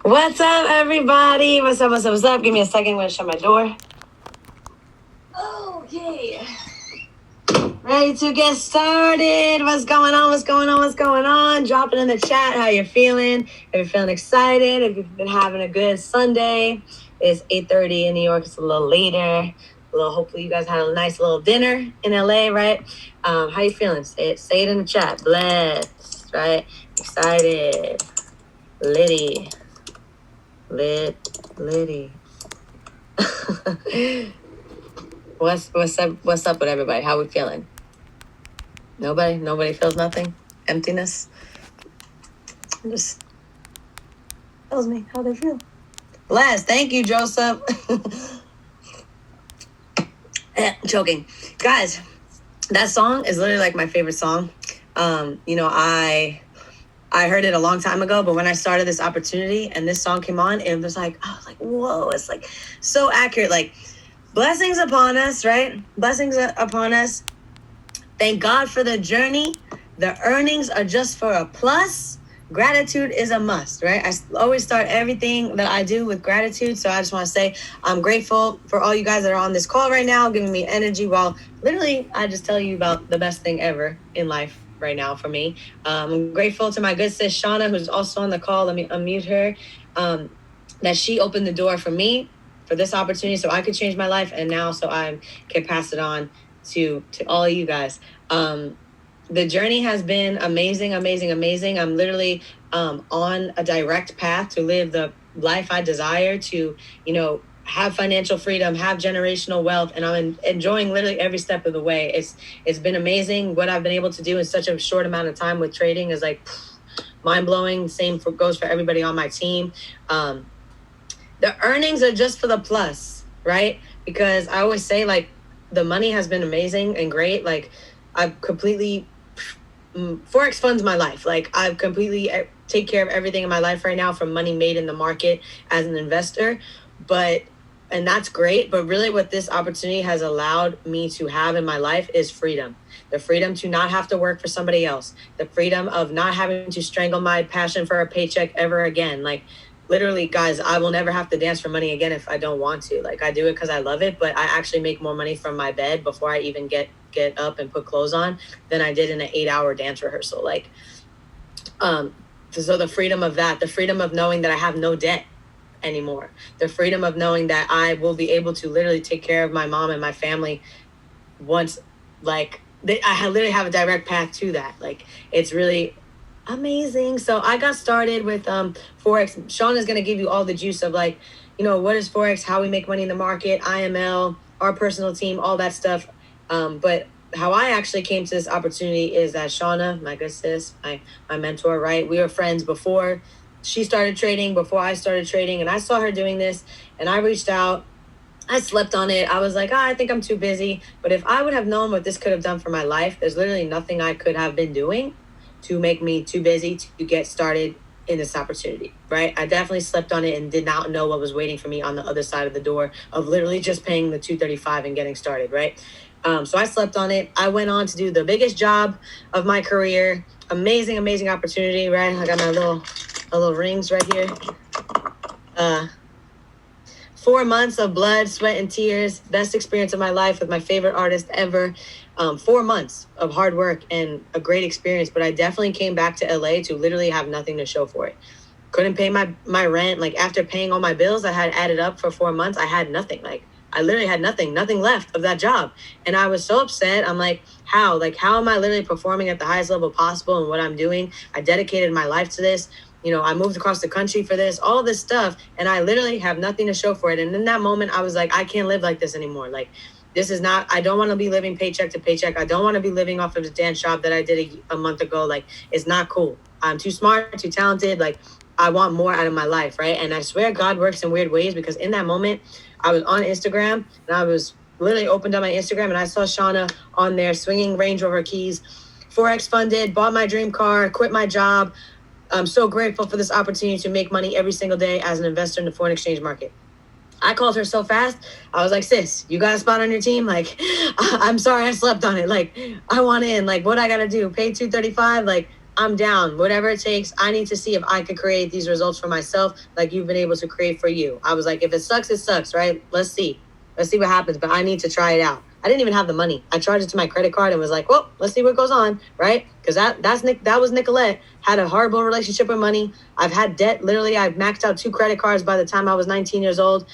What's up, everybody? What's up, what's up, what's up? Give me a second. I'm going to shut my door. Okay. Ready to get started. What's going on? What's going on? What's going on? Drop it in the chat how you're feeling. If you're feeling excited, if you've been having a good Sunday. It's 8:30 in New York. It's a little later. Hopefully you guys had a nice little dinner in LA, right? How you feeling? Say it in the chat. Blessed, right? Excited. Liddy. Liddy. What's up with everybody? How we feeling? Nobody feels nothing? Emptiness? Just tells me how they feel. Bless. Thank you, Joseph. Choking. Guys, that song is literally like my favorite song. I heard it a long time ago, but when I started this opportunity and this song came on, it was like, I was like, whoa, it's like so accurate. Like, blessings upon us, right? Blessings upon us. Thank God for the journey. The earnings are just for a plus. Gratitude is a must, right? I always start everything that I do with gratitude. So I just want to say I'm grateful for all you guys that are on this call right now, giving me energy while literally I just tell you about the best thing ever in life right now for me. I'm grateful to my good sis Shauna, who's also on the call. Let me unmute her. That she opened the door for me for this opportunity so I could change my life, and now so I can pass it on to all of you guys. The journey has been amazing. I'm literally on a direct path to live the life I desire, to have financial freedom, have generational wealth, and I'm enjoying literally every step of the way. It's been amazing. What I've been able to do in such a short amount of time with trading is like mind-blowing. Same goes for everybody on my team. The earnings are just for the plus, right? Because I always say, like, the money has been amazing and great. Like, I've completely Forex funds my life. Like, I've completely take care of everything in my life right now, from money made in the market as an investor. And that's great. But really what this opportunity has allowed me to have in my life is freedom. The freedom to not have to work for somebody else. The freedom of not having to strangle my passion for a paycheck ever again. Like, literally, guys, I will never have to dance for money again if I don't want to. Like, I do it because I love it, but I actually make more money from my bed before I even get up and put clothes on than I did in an 8-hour dance rehearsal. Like, so the freedom of that, the freedom of knowing that I have no debt anymore, the freedom of knowing that I will be able to literally take care of my mom and my family once, like, I literally have a direct path to that. Like, it's really amazing. So I got started with Forex. Sean is going to give you all the juice of, like, what is Forex, how we make money in the market, IML, our personal team, all that stuff. But how I actually came to this opportunity is that Shauna, my good sis, my mentor, right? We were friends before she started trading, before I started trading, and I saw her doing this, and I reached out. I slept on it. I was like, I think I'm too busy. But if I would have known what this could have done for my life, there's literally nothing I could have been doing to make me too busy to get started in this opportunity, right? I definitely slept on it and did not know what was waiting for me on the other side of the door of literally just paying the $235 and getting started, right? So I slept on it. I went on to do the biggest job of my career. Amazing opportunity, right? I got my little rings right here. 4 months of blood, sweat, and tears. Best experience of my life with my favorite artist ever. 4 months of hard work and a great experience. But I definitely came back to LA to literally have nothing to show for it. Couldn't pay my rent. Like, after paying all my bills I had added up for 4 months, I had nothing. Like, I literally had nothing left of that job. And I was so upset. I'm like, how? Like, how am I literally performing at the highest level possible in what I'm doing? I dedicated my life to this. I moved across the country for this, all this stuff, and I literally have nothing to show for it. And in that moment, I was like, I can't live like this anymore. Like, this is not, I don't want to be living paycheck to paycheck. I don't want to be living off of the dance job that I did a month ago. Like, it's not cool. I'm too smart, too talented. Like, I want more out of my life, right? And I swear God works in weird ways, because in that moment, I was on Instagram, and I was literally opened up my Instagram, and I saw Shauna on there swinging Range Rover keys, Forex funded, bought my dream car, quit my job. I'm so grateful for this opportunity to make money every single day as an investor in the foreign exchange market. I called her so fast. I was like, sis, you got a spot on your team? Like, I'm sorry I slept on it. Like, I want in. Like, what I got to do? Pay $235? Like, I'm down. Whatever it takes, I need to see if I can create these results for myself like you've been able to create for you. I was like, if it sucks, right? Let's see. Let's see what happens. But I need to try it out. I didn't even have the money. I charged it to my credit card and was like, well, let's see what goes on, right? Because that was Nicolette. Had a horrible relationship with money. I've had debt. Literally, I've maxed out 2 credit cards by the time I was 19 years old.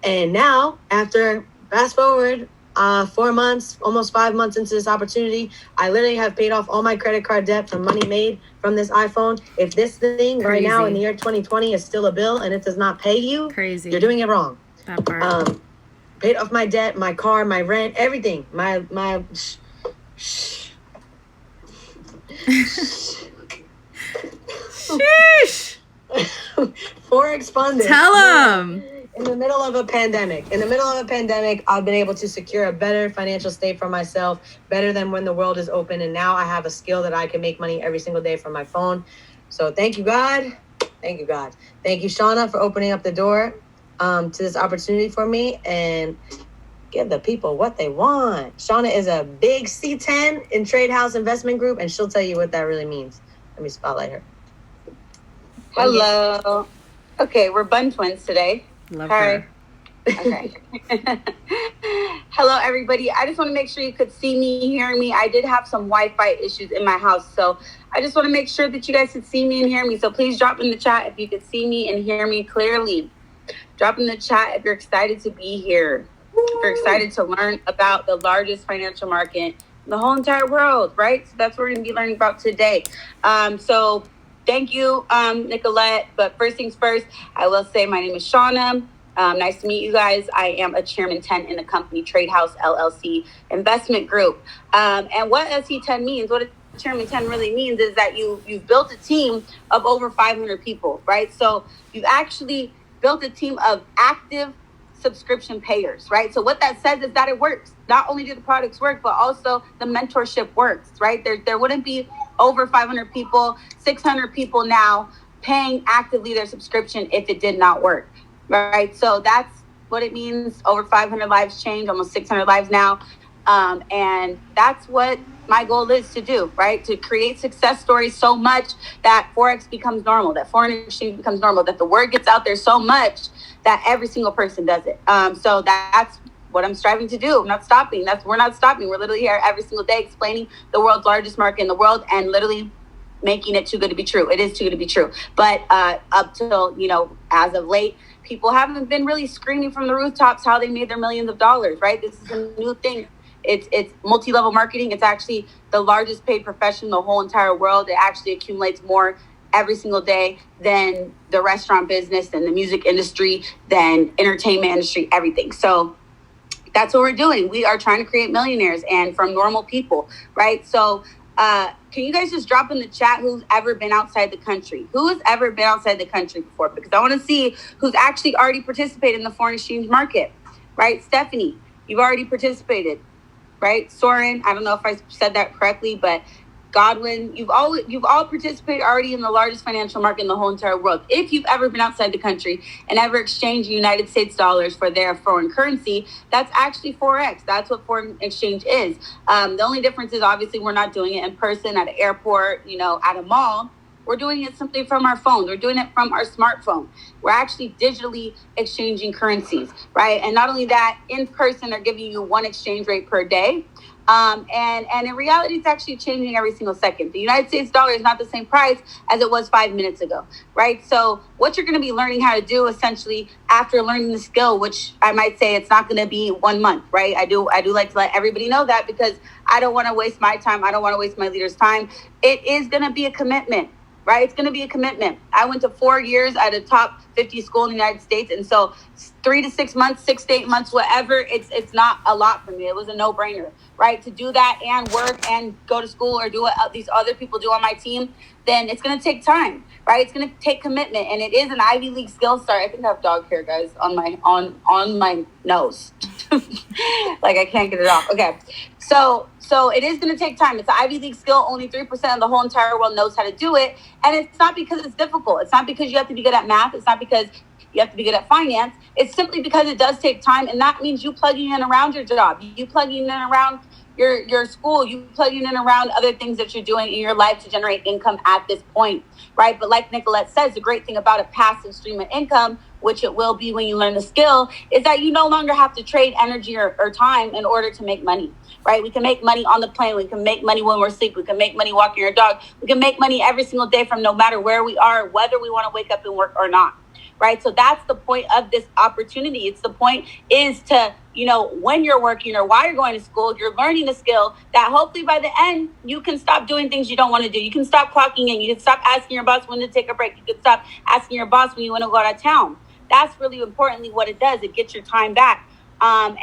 And now, after fast forward 4 months, almost 5 months into this opportunity, I literally have paid off all my credit card debt from money made from this iPhone. If this thing right now in the year 2020 is still a bill and it does not pay you, you're doing it wrong. That part. Paid off my debt, my car, my rent, everything. My Sheesh. Forex funding. Tell them. In the middle of a pandemic, I've been able to secure a better financial state for myself, better than when the world is open. And now I have a skill that I can make money every single day from my phone. So thank you, God. Thank you, God. Thank you, Shauna, for opening up the door to this opportunity for me and give the people what they want. Shauna is a big C10 in Trade House Investment Group, and she'll tell you what that really means. Let me spotlight her. Hello. Okay, we're bun twins today. Love her. Okay. Hello, everybody. I just want to make sure you could see me, hear me. I did have some Wi-Fi issues in my house, so I just want to make sure that you guys could see me and hear me. So please drop in the chat if you could see me and hear me clearly. Drop in the chat if you're excited to be here. If you're excited to learn about the largest financial market in the whole entire world, right? So that's what we're going to be learning about today. So thank you, Nicolette. But first things first, I will say my name is Shauna. Nice to meet you guys. I am a Chairman 10 in the company Trade House LLC Investment Group. And what SC10 means, what a Chairman 10 really means is that you've built a team of over 500 people, right? So you've actually built a team of active subscription payers, right? So what that says is that it works. Not only do the products work, but also the mentorship works, right? There wouldn't be over 500 people, 600 people now paying actively their subscription if it did not work, right? So that's what it means. Over 500 lives changed, almost 600 lives now. And that's what my goal is to do, right? To create success stories so much that Forex becomes normal, that foreign exchange becomes normal, that the word gets out there so much that every single person does it. So that's what I'm striving to do. I'm not stopping. We're not stopping. We're literally here every single day explaining the world's largest market in the world and literally making it too good to be true. It is too good to be true. But up till, as of late, people haven't been really screaming from the rooftops how they made their millions of dollars, right? This is a new thing. It's multi-level marketing. It's actually the largest paid profession in the whole entire world. It actually accumulates more every single day than the restaurant business, than the music industry, than entertainment industry, everything. So that's what we're doing. We are trying to create millionaires and from normal people, right? So can you guys just drop in the chat who's ever been outside the country? Who has ever been outside the country before? Because I want to see who's actually already participated in the foreign exchange market, right? Stephanie, you've already participated, right? Soren, I don't know if I said that correctly, but Godwin, you've all participated already in the largest financial market in the whole entire world. If you've ever been outside the country and ever exchanged United States dollars for their foreign currency, that's actually Forex. That's what foreign exchange is. The only difference is obviously we're not doing it in person at an airport, at a mall. We're doing it simply from our phones. We're doing it from our smartphone. We're actually digitally exchanging currencies, right? And not only that, in person, they're giving you one exchange rate per day. And in reality, it's actually changing every single second. The United States dollar is not the same price as it was 5 minutes ago, right? So what you're going to be learning how to do essentially after learning the skill, which I might say it's not going to be 1 month, right? I do like to let everybody know that because I don't want to waste my time. I don't want to waste my leaders' time. It is going to be a commitment. Right? It's going to be a commitment. I went to 4 years at a top 50 school in the United States. And so 3 to 6 months, 6 to 8 months, whatever, it's not a lot for me. It was a no-brainer, right? To do that and work and go to school or do what these other people do on my team, then it's going to take time, right? It's going to take commitment. And it is an Ivy League skill start. I think I have dog hair, guys, on my nose. Like I can't get it off. Okay. So it is going to take time. It's an Ivy League skill. Only 3% of the whole entire world knows how to do it. And it's not because it's difficult. It's not because you have to be good at math. It's not because you have to be good at finance. It's simply because it does take time. And that means you plugging in around your job. You plugging in around your school, you plugging in around other things that you're doing in your life to generate income at this point, right? But like Nicolette says, the great thing about a passive stream of income, which it will be when you learn the skill, is that you no longer have to trade energy or time in order to make money, right? We can make money on the plane. We can make money when we're asleep. We can make money walking our dog. We can make money every single day from no matter where we are, whether we want to wake up and work or not, right? So that's the point of this opportunity. It's the point is to, when you're working or while you're going to school, you're learning a skill that hopefully by the end, you can stop doing things you don't want to do. You can stop clocking in. You can stop asking your boss when to take a break. You can stop asking your boss when you want to go out of town. That's really importantly what it does. It gets your time back. And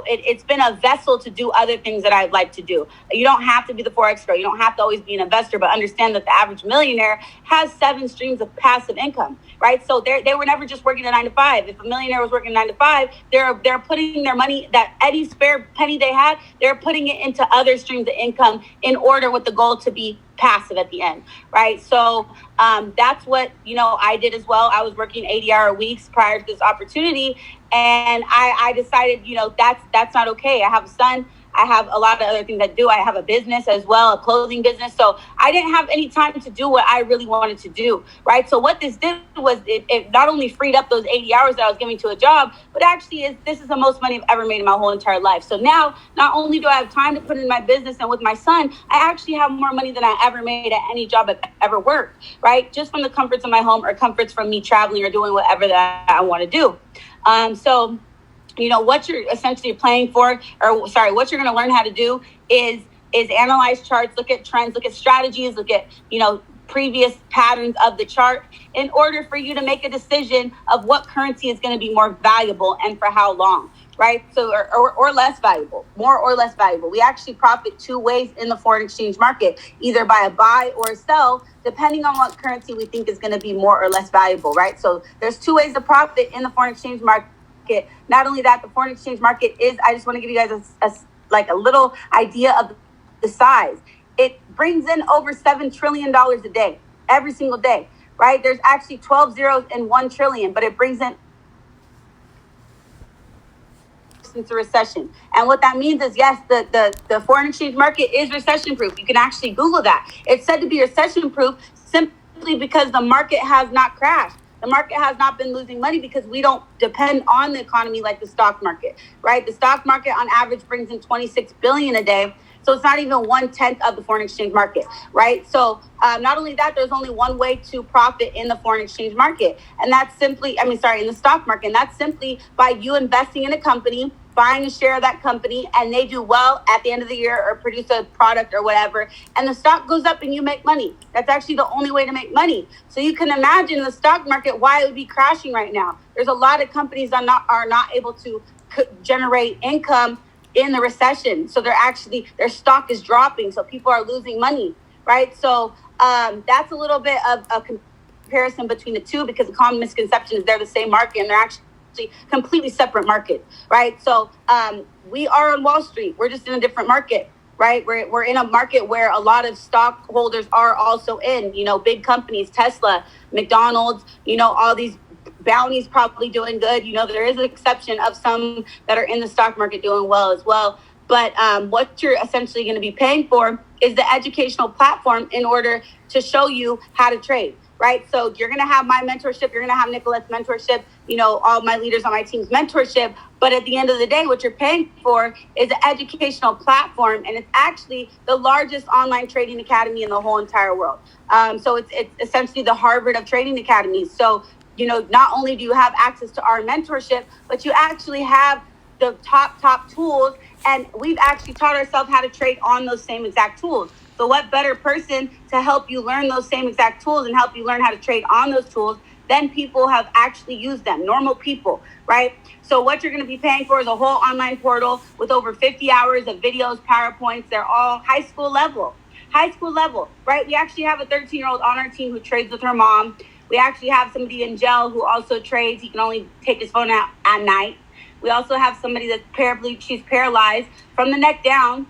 it's been a vessel to do other things that I'd like to do. You don't have to be the Forex girl. You don't have to always be an investor, but understand that the average millionaire has 7 streams of passive income, right? So they were never just working a 9 to 5. If a millionaire was working a 9 to 5, they're putting their money, that any spare penny they had, they're putting it into other streams of income in order with the goal to be passive at the end, right? So that's what I did as well. I was working 80-hour weeks prior to this opportunity, and I decided that's not okay. I have a son. I have a lot of other things I do. I have a business as well, a clothing business. So I didn't have any time to do what I really wanted to do, right? So what this did was it not only freed up those 80 hours that I was giving to a job, but actually this is the most money I've ever made in my whole entire life. So now not only do I have time to put in my business and with my son, I actually have more money than I ever made at any job I've ever worked, right? Just from the comforts of my home or comforts from me traveling or doing whatever that I want to do. So what you're essentially playing for, what you're going to learn how to do is analyze charts, look at trends, look at strategies, look at, previous patterns of the chart in order for you to make a decision of what currency is going to be more valuable and for how long, right? So, or less valuable, more or less valuable. We actually profit 2 ways in the foreign exchange market, either by a buy or a sell, depending on what currency we think is going to be more or less valuable, right? So there's 2 ways to profit in the foreign exchange market. Not only that, the foreign exchange market is, I just want to give you guys a little idea of the size. It brings in over $7 trillion a day, every single day, right? There's actually 12 zeros and 1 trillion, but it brings in since a recession. And what that means is, yes, the foreign exchange market is recession proof. You can actually Google that. It's said to be recession proof simply because the market has not crashed. The market has not been losing money because we don't depend on the economy like the stock market, right? The stock market on average brings in 26 billion a day. So it's not even 1/10 of the foreign exchange market, right? So not only that, there's only one way to profit in the foreign exchange market. And that's simply, in the stock market. And that's simply by you investing in a company, buying a share of that company, and they do well at the end of the year or produce a product or whatever, and the stock goes up and you make money. That's actually the only way to make money. So you can imagine the stock market, why it would be crashing right now. There's a lot of companies that are not able to generate income in the recession. So their stock is dropping. So people are losing money, right? So that's a little bit of a comparison between the two, because the common misconception is they're the same market and they're actually completely separate markets, right? So we are on Wall Street. We're just in a different market, right? We're in a market where a lot of stockholders are also in, big companies, Tesla, McDonald's, all these Bounty's probably doing good. There is an exception of some that are in the stock market doing well as well. But what you're essentially going to be paying for is the educational platform in order to show you how to trade, right? So you're going to have my mentorship. You're going to have Nicolette's mentorship, all my leaders on my team's mentorship. But at the end of the day, what you're paying for is an educational platform. And it's actually the largest online trading academy in the whole entire world. So it's essentially the Harvard of trading academies. So not only do you have access to our mentorship, but you actually have the top tools. And we've actually taught ourselves how to trade on those same exact tools. So what better person to help you learn those same exact tools and help you learn how to trade on those tools than people have actually used them, normal people, right? So what you're going to be paying for is a whole online portal with over 50 hours of videos, PowerPoints. They're all high school level, right? We actually have a 13-year-old on our team who trades with her mom. We actually have somebody in jail who also trades. He can only take his phone out at night. We also have somebody that's she's paralyzed from the neck down.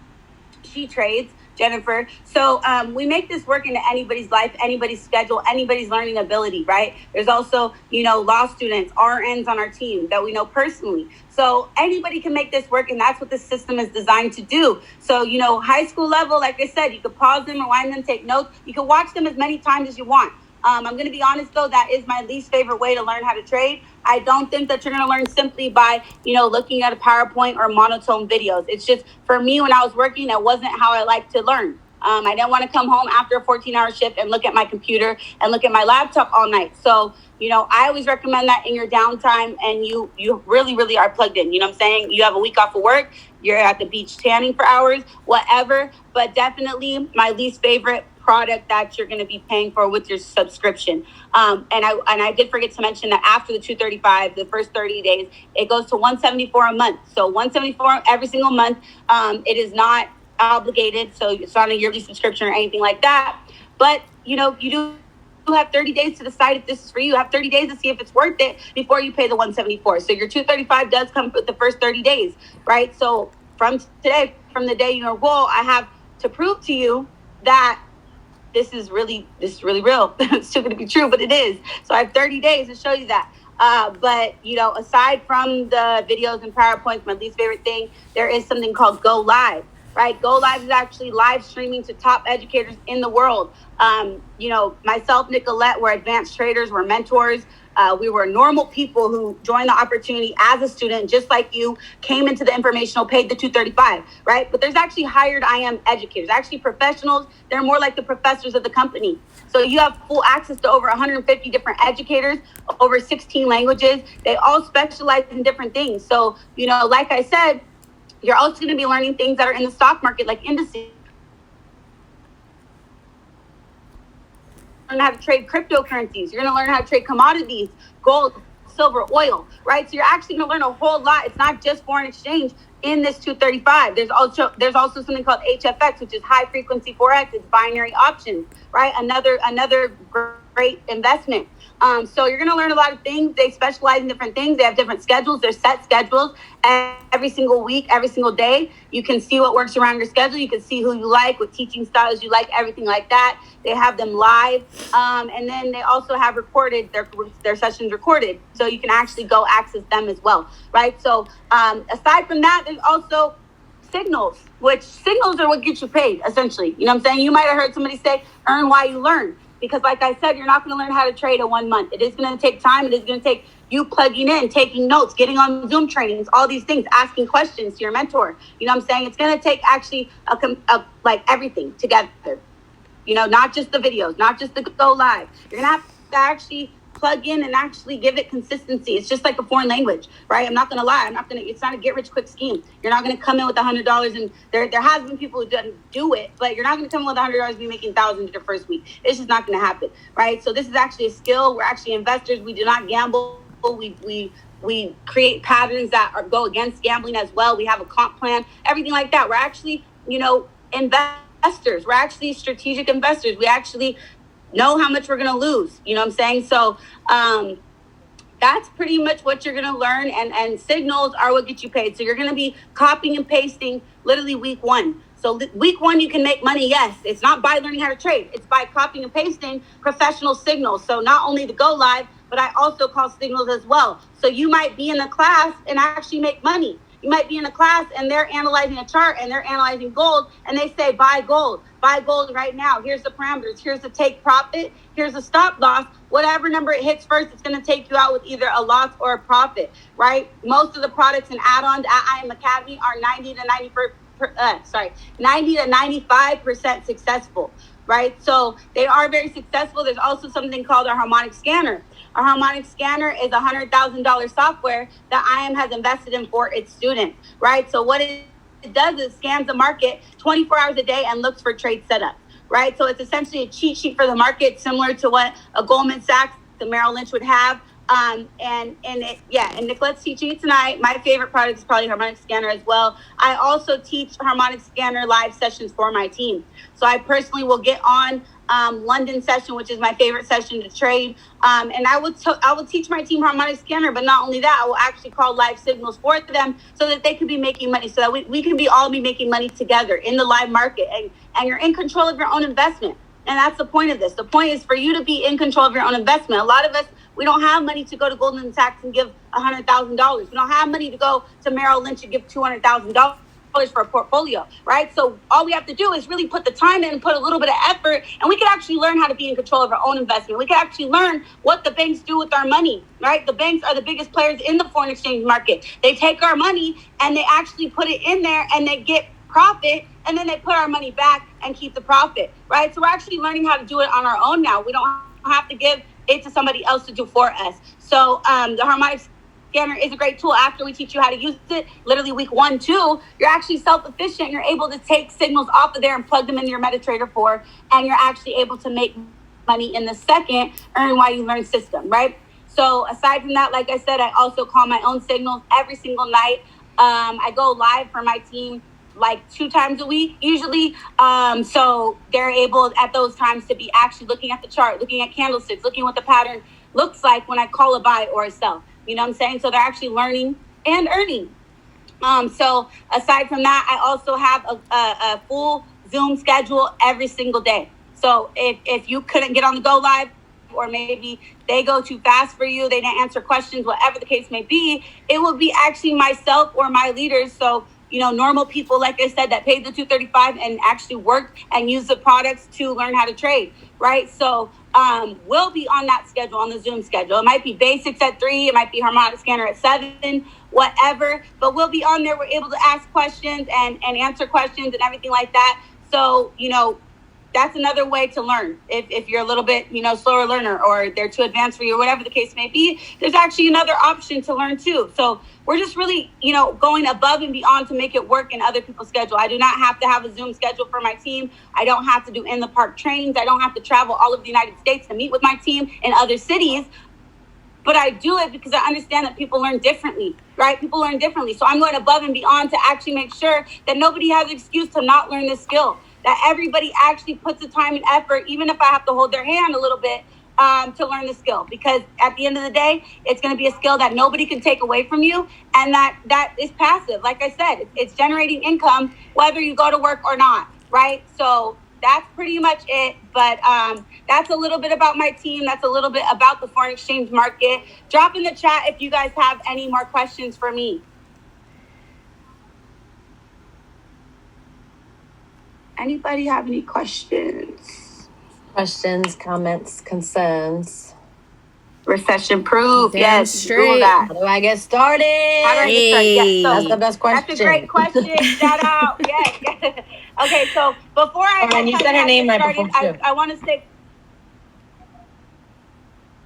She trades. Jennifer. So we make this work into anybody's life, anybody's schedule, anybody's learning ability, right? There's also, law students, RNs on our team that we know personally. So anybody can make this work, and that's what the system is designed to do. So, high school level, like I said, you could pause them, rewind them, take notes. You can watch them as many times as you want. I'm going to be honest, though, that is my least favorite way to learn how to trade. I don't think that you're going to learn simply by, looking at a PowerPoint or monotone videos. It's just, for me, when I was working, that wasn't how I like to learn. I didn't want to come home after a 14-hour shift and look at my computer and look at my laptop all night. So, I always recommend that in your downtime, and you really, really are plugged in. You know what I'm saying? You have a week off of work. You're at the beach tanning for hours, whatever. But definitely my least favorite product that you're going to be paying for with your subscription. And I did forget to mention that after the $235, the first 30 days, it goes to $174 a month. So $174 every single month. It is not obligated, so it's not a yearly subscription or anything like that. But you do have 30 days to decide if this is for you. You have 30 days to see if it's worth it before you pay the $174. So your $235 does come with the first 30 days, right? So from today, from the day you enroll, I have to prove to you that this is really real. It's too good to be true, but it is. So I have 30 days to show you that. But aside from the videos and PowerPoints, my least favorite thing, there is something called Go Live. Right, Go Live is actually live streaming to top educators in the world. Myself, Nicolette, we're advanced traders, we're mentors. We were normal people who joined the opportunity as a student, just like you, came into the informational, paid the $235, right? But there's actually hired IM educators, actually professionals. They're more like the professors of the company. So you have full access to over 150 different educators, over 16 languages. They all specialize in different things. So, like I said, you're also going to be learning things that are in the stock market, like indices. Learn how to trade cryptocurrencies. You're going to learn how to trade commodities, gold, silver, oil, right? So you're actually going to learn a whole lot. It's not just foreign exchange in this 235. There's also something called HFX, which is high frequency Forex. It's binary options, right? Another great investment. So you're going to learn a lot of things. They specialize in different things. They have different schedules. They're set schedules every single week, every single day. You can see what works around your schedule. You can see who you like, what teaching styles you like, everything like that. They have them live. And then they also have recorded, their sessions recorded. So you can actually go access them as well, right? So aside from that, there's also signals, which signals are what get you paid, essentially. You know what I'm saying? You might have heard somebody say, earn while you learn. Because like I said, you're not going to learn how to trade in 1 month. It is going to take time. It is going to take you plugging in, taking notes, getting on Zoom trainings, all these things, asking questions to your mentor. You know what I'm saying? It's going to take actually like everything together. Not just the videos, not just the Go Live. You're going to have to actually plug in and actually give it consistency. It's just like a foreign language, right? I'm not going to lie. It's not a get rich quick scheme. You're not going to come in with $100 and there has been people who didn't do it, but you're not going to come in with $100 and be making thousands your first week. It's just not going to happen, right? So this is actually a skill. We're actually investors. We do not gamble. We create patterns that go against gambling as well. We have a comp plan, everything like that. We're actually, investors. We're actually strategic investors. We actually know how much we're going to lose. You know what I'm saying? So that's pretty much what you're going to learn. And signals are what get you paid. So you're going to be copying and pasting literally week 1. So week 1, you can make money. Yes, it's not by learning how to trade. It's by copying and pasting professional signals. So not only the Go Live, but I also call signals as well. So you might be in a class and actually make money. You might be in a class and they're analyzing a chart and they're analyzing gold and they say, buy gold right now. Here's the parameters. Here's the take profit. Here's the stop loss. Whatever number it hits first, it's going to take you out with either a loss or a profit, right? Most of the products and add-ons at IM Academy are 90 to 95% successful, right? So they are very successful. There's also something called a harmonic scanner. A harmonic scanner is a $100,000 software that IM has invested in for its students, right? So what it does is scans the market 24 hours a day and looks for trade setups, right? So it's essentially a cheat sheet for the market, similar to what a Goldman Sachs, the Merrill Lynch would have. And Nicolette's teaching it tonight. My favorite product is probably Harmonic Scanner as well. I also teach Harmonic Scanner live sessions for my team. So I personally will get on London session, which is my favorite session to trade. And I will teach my team harmonic scanner, but not only that, I will actually call live signals for them so that they can be making money, so that we can all be making money together in the live market. And you're in control of your own investment. And that's the point of this. The point is for you to be in control of your own investment. A lot of us, we don't have money to go to Goldman Sachs and give $100,000. We don't have money to go to Merrill Lynch and give $200,000 for a portfolio, right? So all we have to do is really put the time in and put a little bit of effort, and we can actually learn how to be in control of our own investment. We can actually learn what the banks do with our money, right? The banks are the biggest players in the foreign exchange market. They take our money and they actually put it in there and they get profit, and then they put our money back and keep the profit, right? So we're actually learning how to do it on our own now. We don't have to give it to somebody else to do for us. So the harmonic scanner is a great tool. After we teach you how to use it, literally week 1, 2, you're actually self-efficient. You're able to take signals off of there and plug them into your MetaTrader 4, and you're actually able to make money in the second earn while you learn system, right? So aside from that, like I said, I also call my own signals every single night. I go live for my team like 2 times a week usually. So they're able at those times to be actually looking at the chart, looking at candlesticks, looking what the pattern looks like when I call a buy or a sell. You know what I'm saying? So they're actually learning and earning. So aside from that, I also have a full Zoom schedule every single day. So if you couldn't get on the go live, or maybe they go too fast for you, they didn't answer questions, whatever the case may be, it will be actually myself or my leaders. So normal people, like I said, that paid the $235 and actually worked and used the products to learn how to trade, right? So we'll be on that schedule, on the Zoom schedule. It might be basics at 3, it might be harmonic scanner at 7, whatever, but we'll be on there. We're able to ask questions and answer questions and everything like that. So, that's another way to learn. If you're a little bit, slower learner, or they're too advanced for you, or whatever the case may be, there's actually another option to learn too. So we're just really, going above and beyond to make it work in other people's schedule. I do not have to have a Zoom schedule for my team. I don't have to do in the park trainings. I don't have to travel all of the United States to meet with my team in other cities. But I do it because I understand that people learn differently, right? People learn differently. So I'm going above and beyond to actually make sure that nobody has an excuse to not learn this skill, that everybody actually puts the time and effort, even if I have to hold their hand a little bit, to learn the skill. Because at the end of the day, it's going to be a skill that nobody can take away from you, and that is passive. Like I said, it's generating income whether you go to work or not, right? So that's pretty much it. But that's a little bit about my team. That's a little bit about the foreign exchange market. Drop in the chat if you guys have any more questions for me. Anybody have any questions? Questions, comments, concerns. Recession proof. Damn yes. straight. Google that. How do I get started? How do I get started? Yes, That's the best question. That's a great question. Shout out. Yes. Okay, so before I and you said her name right before too. I want to say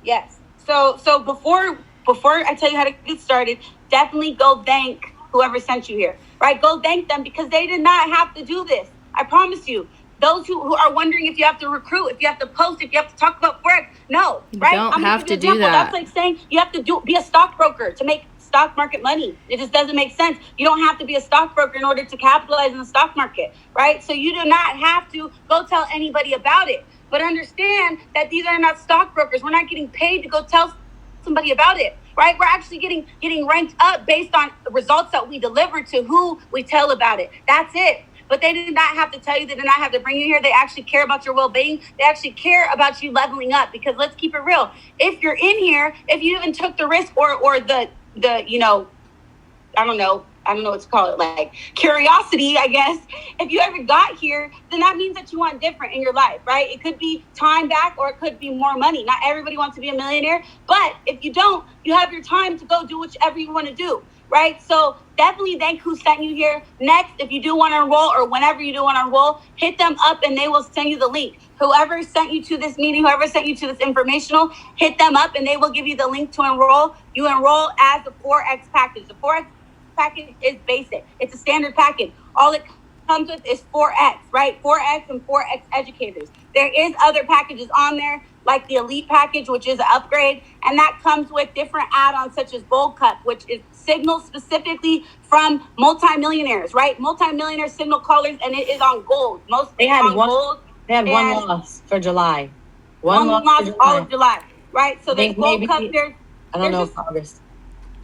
yes. So before I tell you how to get started, definitely go thank whoever sent you here. Right? Go thank them, because they did not have to do this. I promise you. Those who are wondering if you have to recruit, if you have to post, if you have to talk about Forex, no, right? You don't have to do that. That's like saying you have to be a stockbroker to make stock market money. It just doesn't make sense. You don't have to be a stockbroker in order to capitalize in the stock market, right? So you do not have to go tell anybody about it. But understand that these are not stockbrokers. We're not getting paid to go tell somebody about it, right? We're actually getting ranked up based on the results that we deliver to who we tell about it. That's it. But they did not have to tell you. They did not have to bring you here. They actually care about your well-being. They actually care about you leveling up. Because let's keep it real. If you're in here, if you even took the risk or the I don't know what to call it, like curiosity, I guess. If you ever got here, then that means that you want different in your life, right? It could be time back, or it could be more money. Not everybody wants to be a millionaire, but if you don't, you have your time to go do whichever you want to do, right? So definitely thank who sent you here. Next, if you do want to enroll, or whenever you do want to enroll, hit them up and they will send you the link. Whoever sent you to this meeting, whoever sent you to this informational, hit them up and they will give you the link to enroll. You enroll as the Forex package. The Forex package is basic. It's a standard package. All it comes with is Forex, right? Forex and Forex educators. There is other packages on there, like the elite package, which is an upgrade, and that comes with different add-ons such as Gold Cup, which is signals specifically from multimillionaires, right? Multimillionaire signal callers, and it is on gold. Most They had on one. gold. They had one And loss for July. one Loss loss for all July. of July, right? So I there's think Gold Cup. maybe, There's I don't know just if August.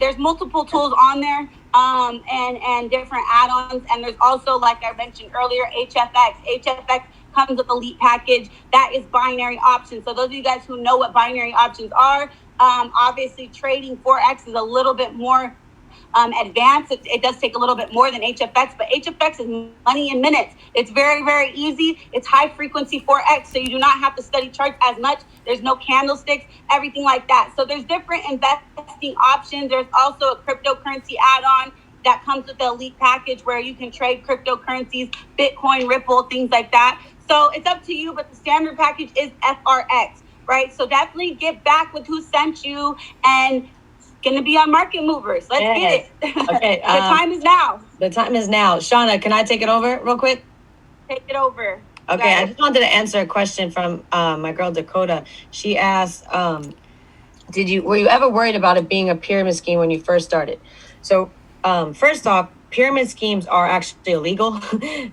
there's multiple tools on there, and different add-ons. And there's also, like I mentioned earlier, HFX. HFX comes with Elite package. That is binary options. So those of you guys who know what binary options are, obviously trading Forex is a little bit more advanced. It does take a little bit more than HFX, but HFX is money in minutes. It's very, very easy. It's high frequency Forex, so you do not have to study charts as much. There's no candlesticks, everything like that. So there's different investing options. There's also a cryptocurrency add-on that comes with the Elite package where you can trade cryptocurrencies, Bitcoin, Ripple, things like that. So it's up to you, but the standard package is FRX, right? So definitely get back with who sent you, and going to be on Market Movers. Let's get it. Okay. The time is now. The time is now. Shauna, can I take it over real quick? Take it over. Okay, I just wanted to answer a question from my girl Dakota. She asked, were you ever worried about it being a pyramid scheme when you first started? So first off, pyramid schemes are actually illegal.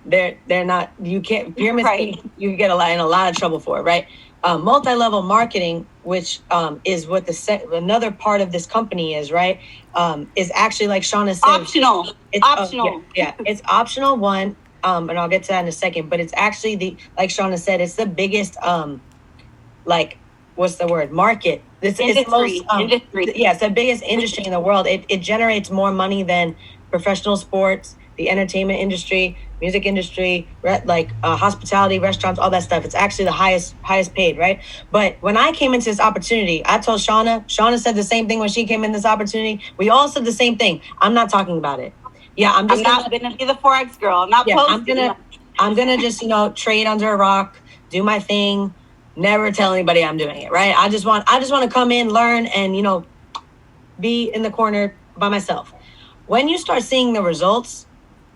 they're not. You can't pyramid Right. scheme. You get in a lot of trouble for it, right? Multi-level marketing, which is what another part of this company is, right? Is actually, like Shauna said, optional. It's optional. Yeah, it's optional one. And I'll get to that in a second. But it's actually like Shauna said, it's the biggest like, what's the word? Market. It's the most industry. Yeah, it's the biggest industry in the world. It generates more money than professional sports, the entertainment industry, music industry, hospitality, restaurants, all that stuff. It's actually the highest paid, right? But when I came into this opportunity, I told Shauna said the same thing when she came in this opportunity. We all said the same thing. I'm not talking about it. Yeah, I'm not gonna be the Forex girl. I'm not posting. I'm gonna just, trade under a rock, do my thing, never tell anybody I'm doing it, right? I just want to come in, learn, and be in the corner by myself. When you start seeing the results,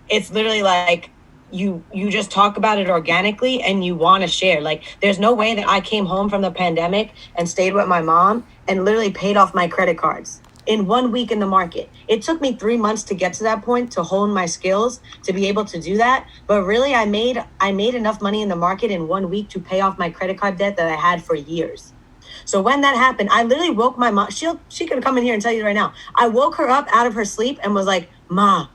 it's literally like you just talk about it organically and you want to share. Like, there's no way that I came home from the pandemic and stayed with my mom and literally paid off my credit cards in 1 week in the market. It took me 3 months to get to that point, to hone my skills, to be able to do that. But really, I made enough money in the market in 1 week to pay off my credit card debt that I had for years. So when that happened, I literally woke my mom. She could come in here and tell you right now. I woke her up out of her sleep and was like, "Ma,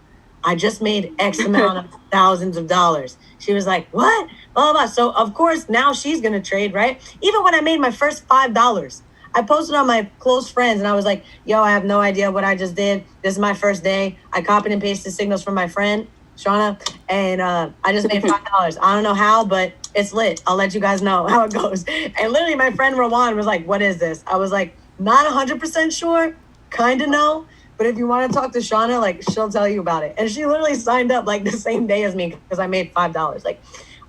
I just made X amount of thousands of dollars." She was like, "What?" Blah, blah, blah. So of course now she's gonna trade, right? Even when I made my first $5, I posted on my close friends and I was like, "Yo, I have no idea what I just did. This is my first day." I copied and pasted signals from my friend Shauna, and I just made $5. I don't know how, but it's lit. I'll let you guys know how it goes. And literally, my friend Rowan was like, "What is this?" I was like, "Not 100% sure, kind of know, but if you want to talk to Shauna, like, she'll tell you about it." And she literally signed up like the same day as me because I made $5. Like,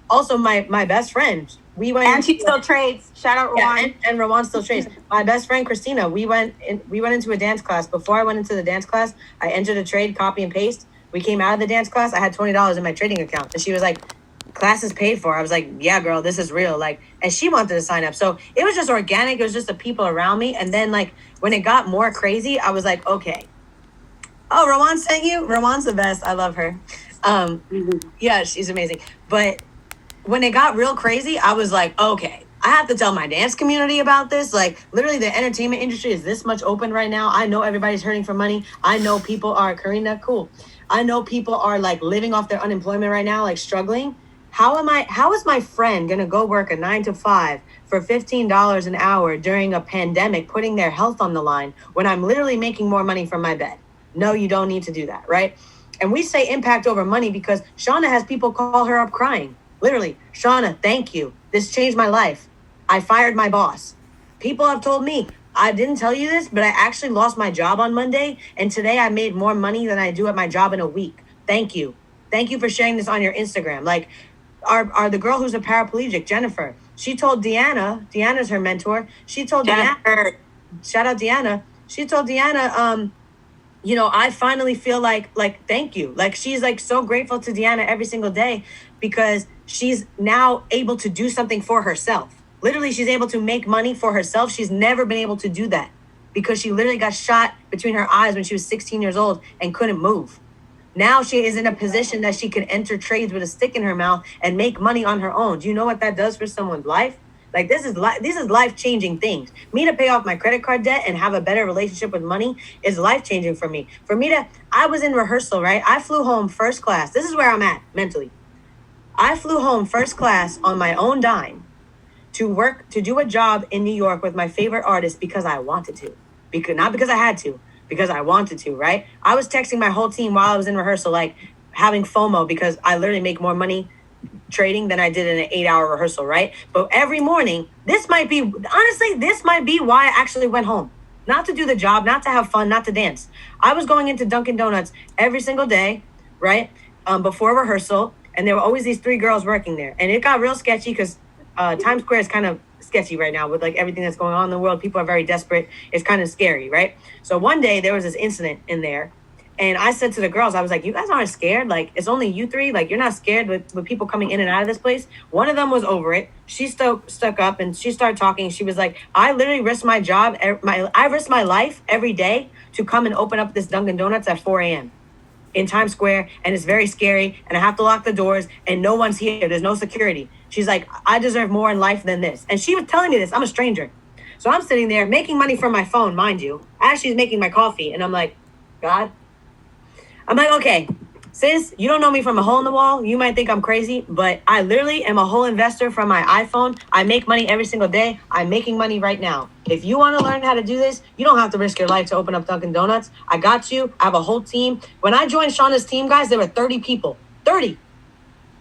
also my best friend, we went, and she still trades. Shout out Rowan. Yeah, and Rowan still trades. My best friend Christina, we went into a dance class. Before I went into the dance class, I entered a trade, copy and paste. We came out of the dance class. I had $20 in my trading account, and she was like, "Class is paid for." I was like, "Yeah, girl, this is real." Like, and she wanted to sign up, so it was just organic. It was just the people around me, and then like when it got more crazy, I was like, "Okay." Oh, Rowan sent you? Rowan's the best. I love her. Yeah, she's amazing. But when it got real crazy, I was like, "Okay, I have to tell my dance community about this." Like, literally, the entertainment industry is this much open right now. I know everybody's hurting for money. I know people are, Karina, cool. I know people are like living off their unemployment right now, like struggling. How is my friend gonna go work a 9 to 5 for $15 an hour during a pandemic, putting their health on the line when I'm literally making more money from my bed? No, you don't need to do that, right? And we say impact over money because Shauna has people call her up crying. Literally, "Shauna, thank you. This changed my life. I fired my boss." People have told me, "I didn't tell you this, but I actually lost my job on Monday, and today I made more money than I do at my job in a week. Thank you. Thank you for sharing this on your Instagram." Like, the girl who's a paraplegic, Jennifer, she told Deanna's her mentor. She told Deanna, shout out Deanna. She told Deanna, "I finally feel like thank you." Like, she's like so grateful to Deanna every single day because she's now able to do something for herself. Literally, she's able to make money for herself. She's never been able to do that because she literally got shot between her eyes when she was 16 years old and couldn't move. Now she is in a position that she can enter trades with a stick in her mouth and make money on her own. Do you know what that does for someone's life? Like this is life-changing things. Me to pay off my credit card debt and have a better relationship with money is life-changing for me. I was in rehearsal, right? I flew home first class. This is where I'm at mentally. I flew home first class on my own dime to do a job in New York with my favorite artist because I wanted to. Not because I had to, because I wanted to, right? I was texting my whole team while I was in rehearsal, like having FOMO because I literally make more money trading than I did in an 8-hour rehearsal, right? But every morning, this might be why I actually went home. Not to do the job, not to have fun, not to dance. I was going into Dunkin' Donuts every single day, right? Before rehearsal, and there were always these 3 girls working there. And it got real sketchy because Times Square is kind of sketchy right now with like everything that's going on in the world. People are very desperate. It's kind of scary, right? So one day there was this incident in there. And I said to the girls, I was like, you guys aren't scared? Like, it's only you 3. Like, you're not scared with people coming in and out of this place? One of them was over it. She stuck up and she started talking. She was like, I literally risk my job. I risk my life every day to come and open up this Dunkin' Donuts at 4 a.m. in Times Square. And it's very scary. And I have to lock the doors and no one's here. There's no security. She's like, I deserve more in life than this. And she was telling me this. I'm a stranger. So I'm sitting there making money from my phone, mind you, as she's making my coffee. And I'm like, God. I'm like, okay, sis, you don't know me from a hole in the wall. You might think I'm crazy, but I literally am a whole investor from my iPhone. I make money every single day. I'm making money right now. If you want to learn how to do this, you don't have to risk your life to open up Dunkin' Donuts. I got you. I have a whole team. When I joined Shauna's team, guys, there were 30 people. 30.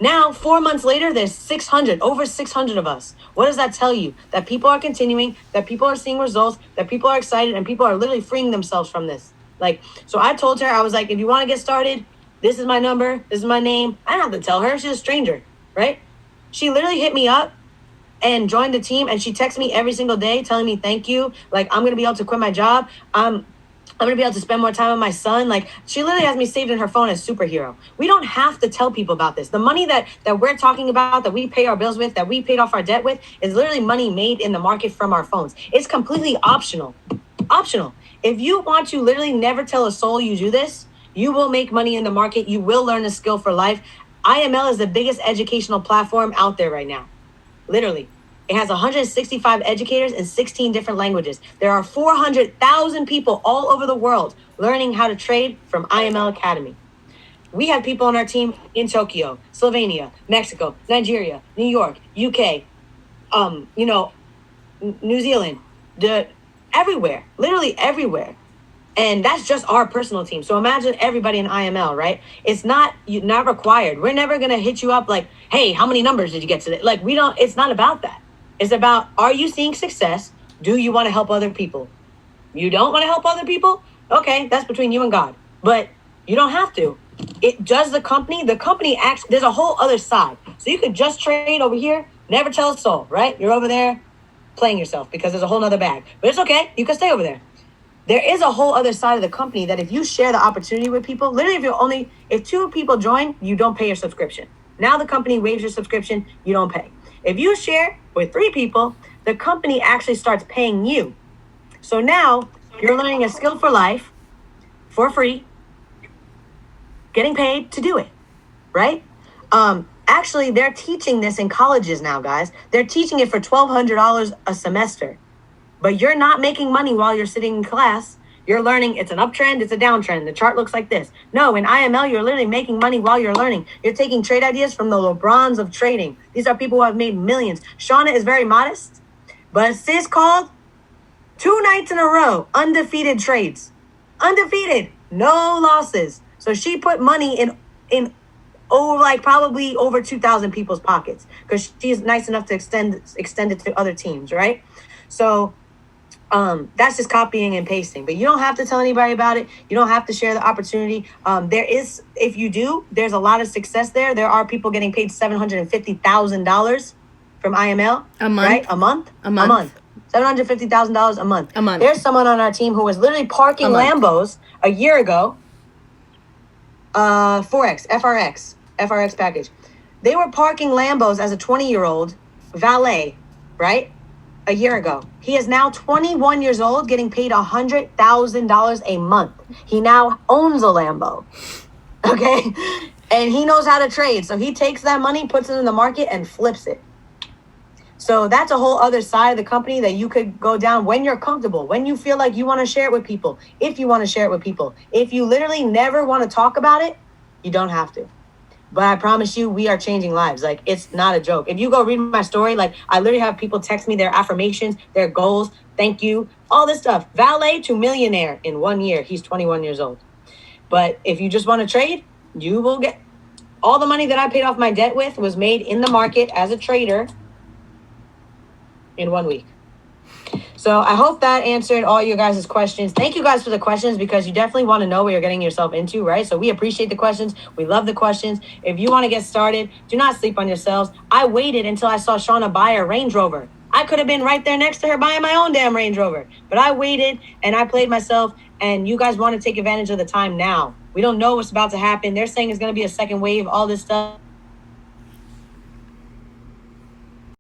Now, 4 months later, there's 600, over 600 of us. What does that tell you? That people are continuing, that people are seeing results, that people are excited, and people are literally freeing themselves from this. Like, so I told her, I was like, if you want to get started, this is my number, this is my name. I don't have to tell her, she's a stranger, right? She literally hit me up and joined the team, and she texts me every single day telling me thank you. Like, I'm going to be able to quit my job. I'm going to be able to spend more time with my son. Like, she literally has me saved in her phone as superhero. We don't have to tell people about this. The money that we're talking about, that we pay our bills with, that we paid off our debt with, is literally money made in the market from our phones. It's completely optional. Optional. If you want to literally never tell a soul you do this, you will make money in the market. You will learn a skill for life. IML is the biggest educational platform out there right now. Literally. It has 165 educators in 16 different languages. There are 400,000 people all over the world learning how to trade from IML Academy. We have people on our team in Tokyo, Slovenia, Mexico, Nigeria, New York, UK, New Zealand, everywhere, literally everywhere. And that's just our personal team. So imagine everybody in IML, right? It's not required. We're never going to hit you up like, hey, how many numbers did you get today? Like, it's not about that. It's about, are you seeing success? Do you want to help other people? You don't want to help other people? Okay, that's between you and God. But you don't have to. It does the company acts, there's a whole other side. So you could just trade over here, never tell a soul, right? You're over there playing yourself because there's a whole other bag. But it's okay. You can stay over there. There is a whole other side of the company that if you share the opportunity with people, literally if 2 people join, you don't pay your subscription. Now the company waives your subscription, you don't pay. If you share with 3 people, the company actually starts paying you. So now you're learning a skill for life for free, getting paid to do it, right? Actually, they're teaching this in colleges now, guys. They're teaching it for $1,200 a semester. But you're not making money while you're sitting in class. You're learning it's an uptrend, it's a downtrend. The chart looks like this. No, in IML, you're literally making money while you're learning. You're taking trade ideas from the LeBrons of trading. These are people who have made millions. Shauna is very modest, but sis called 2 nights in a row, undefeated trades. Undefeated, no losses. So she put money in probably over 2,000 people's pockets because she's nice enough to extend it to other teams, right? So that's just copying and pasting, but you don't have to tell anybody about it. You don't have to share the opportunity. If you do, there's a lot of success there. There are people getting paid $750,000 from IML. A month? Right? A month. $750,000 a month. A month. There's someone on our team who was literally parking Lambos a year ago. FRX package. They were parking Lambos as a 20-year-old valet, right? A year ago. He is now 21 years old, getting paid $100,000 a month. He now owns a Lambo. Okay? And he knows how to trade. So he takes that money, puts it in the market, and flips it. So that's a whole other side of the company that you could go down when you're comfortable, when you feel like you want to share it with people, if you want to share it with people. If you literally never want to talk about it, you don't have to. But I promise you, we are changing lives. Like, it's not a joke. If you go read my story, like, I literally have people text me their affirmations, their goals, thank you, all this stuff. Valet to millionaire in 1 year. He's 21 years old. But if you just want to trade, you will get all the money that I paid off my debt with was made in the market as a trader in 1 week. So I hope that answered all you guys' questions. Thank you guys for the questions, because you definitely want to know what you're getting yourself into, right? So we appreciate the questions. We love the questions. If you want to get started, do not sleep on yourselves. I waited until I saw Shauna buy a Range Rover. I could have been right there next to her buying my own damn Range Rover. But I waited and I played myself, and you guys want to take advantage of the time now. We don't know what's about to happen. They're saying it's going to be a second wave, all this stuff.